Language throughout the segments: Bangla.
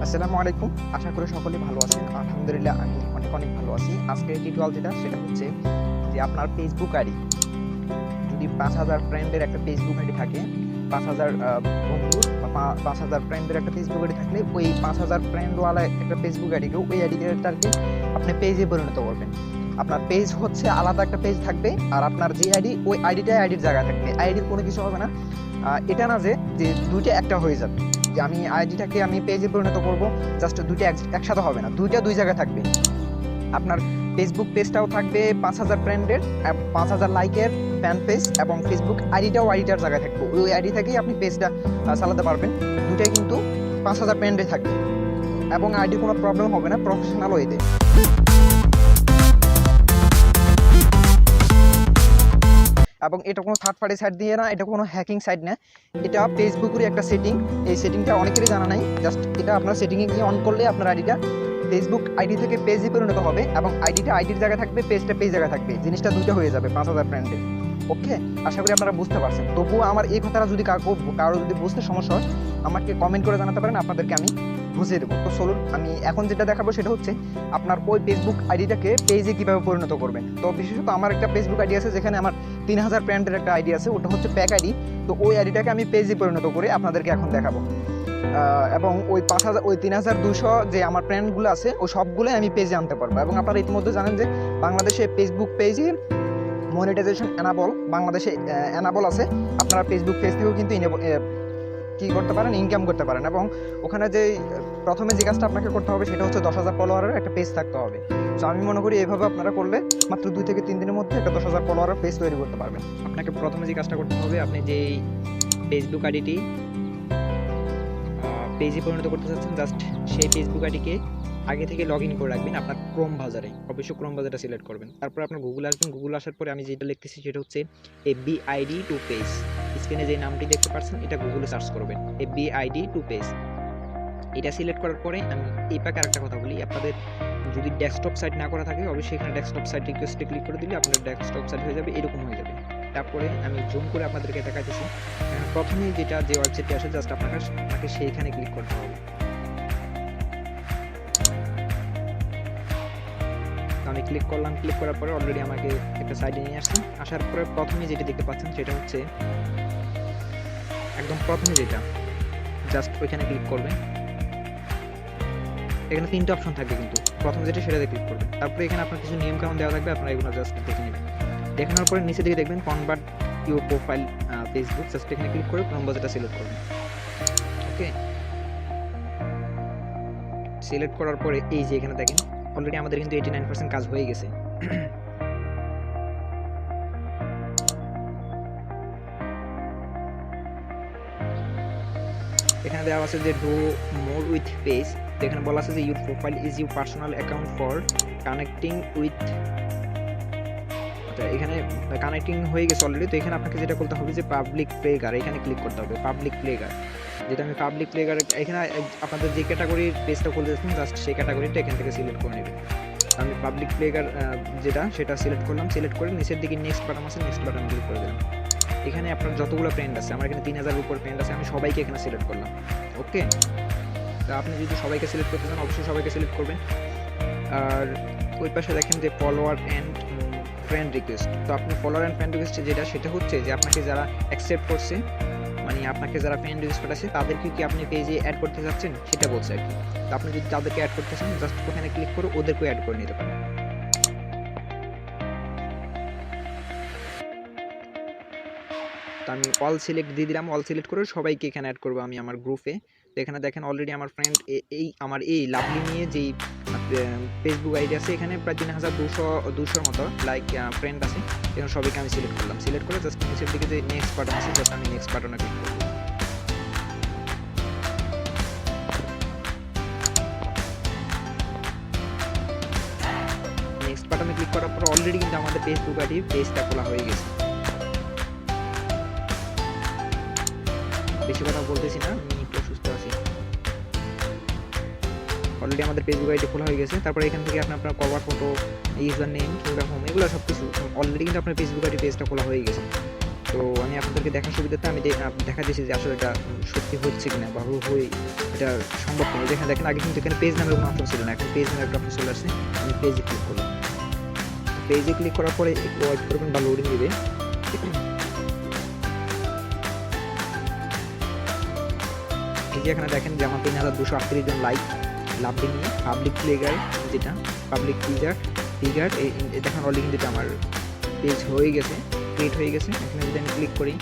আসসালামু আলাইকুম। আশা করি সকলেই ভালো আছেন। আলহামদুলিল্লাহ আমি অনেক ভালো আছি। আজকের টিউটোরিয়াল যেটা সেটা হচ্ছে যে আপনার ফেসবুক আইডি যদি 5000 ফ্রেন্ডের একটা ফেসবুক আইডি থাকে, 5000 বন্ধুর বা 5000 ফ্রেন্ডের একটা ফেসবুক আইডি থাকলে ওই 5000 ফ্রেন্ডওয়ালা একটা ফেসবুক আইডিকেও ওই আইডিটাকে আপনি পেজে পরিণত করবেন। আপনার পেজ হচ্ছে আলাদা একটা পেজ থাকবে, আর আপনার যে আইডি ওই আইডিটাই আইডির জায়গায় থাকবে। আইডির কোনো কিছু হবে না। এটা না যে দুইটা একটা হয়ে যাবে, যে আমি আইডিটাকে আমি পেজে পরিণত করব, জাস্ট দুইটা একসাথে হবে না, দুইটা দুই জায়গায় থাকবে। আপনার ফেসবুক পেজটাও থাকবে 5000 ফ্রেন্ডের, 5000 লাইকের ফ্যান পেজ, এবং ফেসবুক আইডিটাও আইডিটার জায়গায় থাকবে। ওই আইডি থেকেই আপনি পেজটা চালাতে পারবেন। দুইটাই কিন্তু 5000 ফ্রেন্ডে থাকবে এবং আইডির কোনো প্রবলেম হবে না, প্রফেশনাল ওয়েতে। এবং এটা কোনো থার্ড পার্টি সাইট দিয়ে না, এটা কোনো হ্যাকিং সাইট না, এটা ফেসবুকেরই একটা সেটিং। এই সেটিংটা অনেকেরই জানা নাই। জাস্ট এটা আপনার সেটিংয়ে গিয়ে অন করলে আপনার আইডিটা ফেসবুক আইডি থেকে পেজে পরিণত হবে, এবং আইডিটা আইডির জায়গায় থাকবে, পেজটা পেজ জায়গায় থাকবে। জিনিসটা দুটো হয়ে যাবে 5000 ফ্রেন্ডে। ওকে, আশা করি আপনারা বুঝতে পারছেন। তবুও আমার এই কথাটা যদি কারো যদি বুঝতে সমস্যা হয়, আমাকে কমেন্ট করে জানাতে পারেন, আপনাদেরকে আমি বুঝিয়ে দেবো। তো চলুন, আমি এখন যেটা দেখাবো সেটা হচ্ছে আপনার ওই ফেসবুক আইডিটাকে পেজে কীভাবে পরিণত করবেন। তো বিশেষত আমার একটা ফেসবুক আইডি আছে যেখানে আমার 3000 ফ্রেন্ডের একটা আইডি আছে, ওটা হচ্ছে প্যাক আইডি। তো ওই আইডিটাকে আমি পেজে পরিণত করে আপনাদেরকে এখন দেখাবো। এবং ওই 3200 যে আমার ফ্রেন্ডগুলো আছে ওই সবগুলোই আমি পেজে আনতে পারবো। এবং আপনারা ইতিমধ্যে জানেন যে বাংলাদেশে ফেসবুক পেজে মনিটাইজেশন বাংলাদেশে এনাবল আছে। আপনারা ফেসবুক পেজ থেকেও কিন্তু কি করতে পারেন, ইনকাম করতে পারেন। এবং ওখানে যে প্রথমে যে কাজটা আপনাকে করতে হবে সেটা হচ্ছে 10,000 ফলোয়ারের একটা পেজ থাকতে হবে। তো আমি মনে করি এইভাবে আপনারা করলে মাত্র 2 থেকে 3 দিনের মধ্যে একটা 10,000 ফলোয়ারের পেজ তৈরি করতে পারবেন। আপনাকে প্রথমে যে কাজটা করতে হবে, আপনি যে ফেসবুক আইডিটি পেজে পরিণত করতে চাচ্ছেন, জাস্ট সেই ফেসবুক আইডিকে আগে থেকে লগ ইন করে রাখবেন আপনার ক্রোম ব্রাউজারে। অবশ্যই ক্রোম ব্রাউজারটা সিলেক্ট করবেন। তারপর আপনার গুগলে আসবেন। গুগলে আসার পরে আমি যেটা লিখতেছি সেটা হচ্ছে FBID টু পেজ। স্ক্রিনে যে নামটি দেখতে পাচ্ছেন এটা গুগলে সার্চ করবেন, FBID টু পেজ। এটা সিলেক্ট করার পরে আমি এই পাকে আরেকটা কথা বলি, আপনাদের যদি ডেস্কটপ সাইট না করা থাকে অবশ্যই এখানে ডেস্কটপ সাইট রিকোয়েস্টে ক্লিক করে দিলে আপনার ডেস্কটপ সাইট হয়ে যাবে, এরকম হয়ে যাবে। তারপরে আমি জুম করে আপনাদেরকে দেখাইতেছি। প্রথমে যে ওয়েবসাইটটি আসে, জাস্ট আপনাকে সেইখানে ক্লিক করতে হবে। আমি ক্লিক করলাম। ক্লিক করার পরে অলরেডি আমাকে একটা সাইটে নিয়ে আসছে। আসার পরে প্রথমে যেটা দেখতে পাচ্ছেন সেটা হচ্ছে একদম প্রথমে যেটা, জাস্ট ওইখানে ক্লিক করবেন। এখানে 3টা অপশন থাকবে, কিন্তু প্রথম যেটা সেটাতে ক্লিক করবেন। তারপরে এখানে আপনার কিছু নিয়ম কানুন দেওয়া থাকবে, আপনারা এগুলো জাস্ট দেখে নেবেন। দেখানোর পরে নিচে দিকে দেখবেন convert your profile Facebook, just এখানে ক্লিক করে ক্রোম ব্রাউজারটা সিলেক্ট করবেন। ওকে, সিলেক্ট করার পরে এই যে এখানে দেখেন অলরেডি আমাদের কিন্তু 89% কাজ হয়ে গেছে। এখানে দেওয়া আছে যে ডু মোর উইথ পেজ। এখানে বলা আছে যে your profile is your personal account for connecting with. এখানে কানেক্টিং হয়ে গেছে অলরেডি। তো এখানে আপনাকে যেটা করতে হবে যে পাবলিক প্লেগার, এখানে ক্লিক করতে হবে পাবলিক প্লেগার। যেটা আমি পাবলিক প্লেগার, এখানে আপনাদের যে ক্যাটাগরির পেজটা খুলতে যাচ্ছেন জাস্ট সেই ক্যাটাগরিটা এখান থেকে সিলেক্ট করে নেবেন। আমি পাবলিক প্লেগার যেটা সেটা সিলেক্ট করলাম। সিলেক্ট করে নিচের দিকে নেক্সট বাটন আছে, নেক্সট বাটন ক্লিক করে দিলাম। এখানে আপনার যতগুলো ফ্রেন্ড আছে, আমার এখানে 3000-এর উপর ফ্রেন্ড আছে, আমি সবাইকে এখানে সিলেক্ট করলাম। ওকে, তো আপনি যদি সবাইকে সিলেক্ট করতে চান অবশ্যই সবাইকে সিলেক্ট করবেন। আর ওই পাশে দেখেন যে ফলোয়ার অ্যান্ড ফ্রেন্ড রিকোয়েস্ট। তো আপনি ফলোয়ার অ্যান্ড ফ্রেন্ড রিকোয়েস্ট সেটা হচ্ছে যে আপনাকে যারা অ্যাকসেপ্ট করছে, মানে আপনাকে যারা ফ্রেন্ড রিকোয়েস্ট পাঠাচ্ছে তাদেরকে কি আপনি পেজে অ্যাড করতে চাচ্ছেন সেটা বলছে আর কি। তো আপনি যদি তাদেরকে অ্যাড করতে চান জাস্ট ওখানে ক্লিক করে ওদেরকে অ্যাড করে নিতে পারেন। তো আমি অল সিলেক্ট দিয়ে দিলাম। অল সিলেক্ট করে সবাইকে এখানে অ্যাড করবো আমি আমার গ্রুপে। তো এখানে দেখেন অলরেডি আমার ফ্রেন্ড আমার এই লাভলি নিয়ে যেই ফেসবুক আইডি আছে, এখানে প্রায় 3200-200 মতো লাইক ফ্রেন্ড আছে। এখানে সবাইকে আমি সিলেক্ট করলাম। সিলেক্ট করে জাস্ট নিচের দিকে যে নেক্সট বাটন আছে, জাস্ট আমি নেক্সট বাটনে ক্লিক করব। নেক্সট বাটনে ক্লিক করার পর অলরেডি কিন্তু আমাদের ফেসবুক আইডি পেজটা খোলা হয়ে গেছে। বেশি কথা বলতেছি না, আমি একটু অসুস্থ আছি। অলরেডি আমাদের ফেসবুক আইডি খোলা হয়ে গেছে। তারপরে এখান থেকে আপনার কভার ফটো, ইউজার নেম কিংবা হোম, এগুলো সব কিছু অলরেডি কিন্তু আপনার ফেসবুক আইডি পেজটা খোলা হয়ে গেছে। তো আমি আপনাদেরকে দেখার সুবিধাতে আমি দেখা দিয়েছি যে আসলে এটা সত্যি হচ্ছে কিনা বা এটা সম্ভব কিনা। যেখানে দেখেন আগে কিন্তু এখানে পেজ নামের কোনো অপশন ছিল না, এখন পেজ নামের একটা অপশন চলে আসছে। আমি পেজে ক্লিক করলাম। পেজে ক্লিক করার পরে একটু ওয়েট করবেন বা লোডিং নেবে। এই যে এখানে দেখেন যে আমার 3238 জন লাইক, লাভলি নিয়ে পাবলিক প্লেগার, যেটা পাবলিক ফিগার এই দেখেন অলরেডি কিন্তু এটা আমার পেজ হয়ে গেছে, ক্রিয়েট হয়ে গেছে। এখানে যদি আমি ক্লিক করি,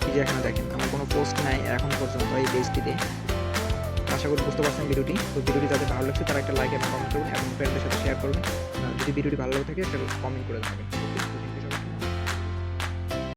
এই যে এখানে দেখেন আমার কোনো পোস্ট নাই এখন পর্যন্ত এই পেজটিতে। আশা করি বুঝতে পারছেন ভিডিওটি। তো ভিডিওটি যাদের ভালো লাগছে তারা একটা লাইক এবং কমেন্ট করবেন এবং ফ্রেন্ডদের সাথে শেয়ার করবেন। যদি ভিডিওটি ভালো লাগে থাকে একটা কমেন্ট করে দেবেন।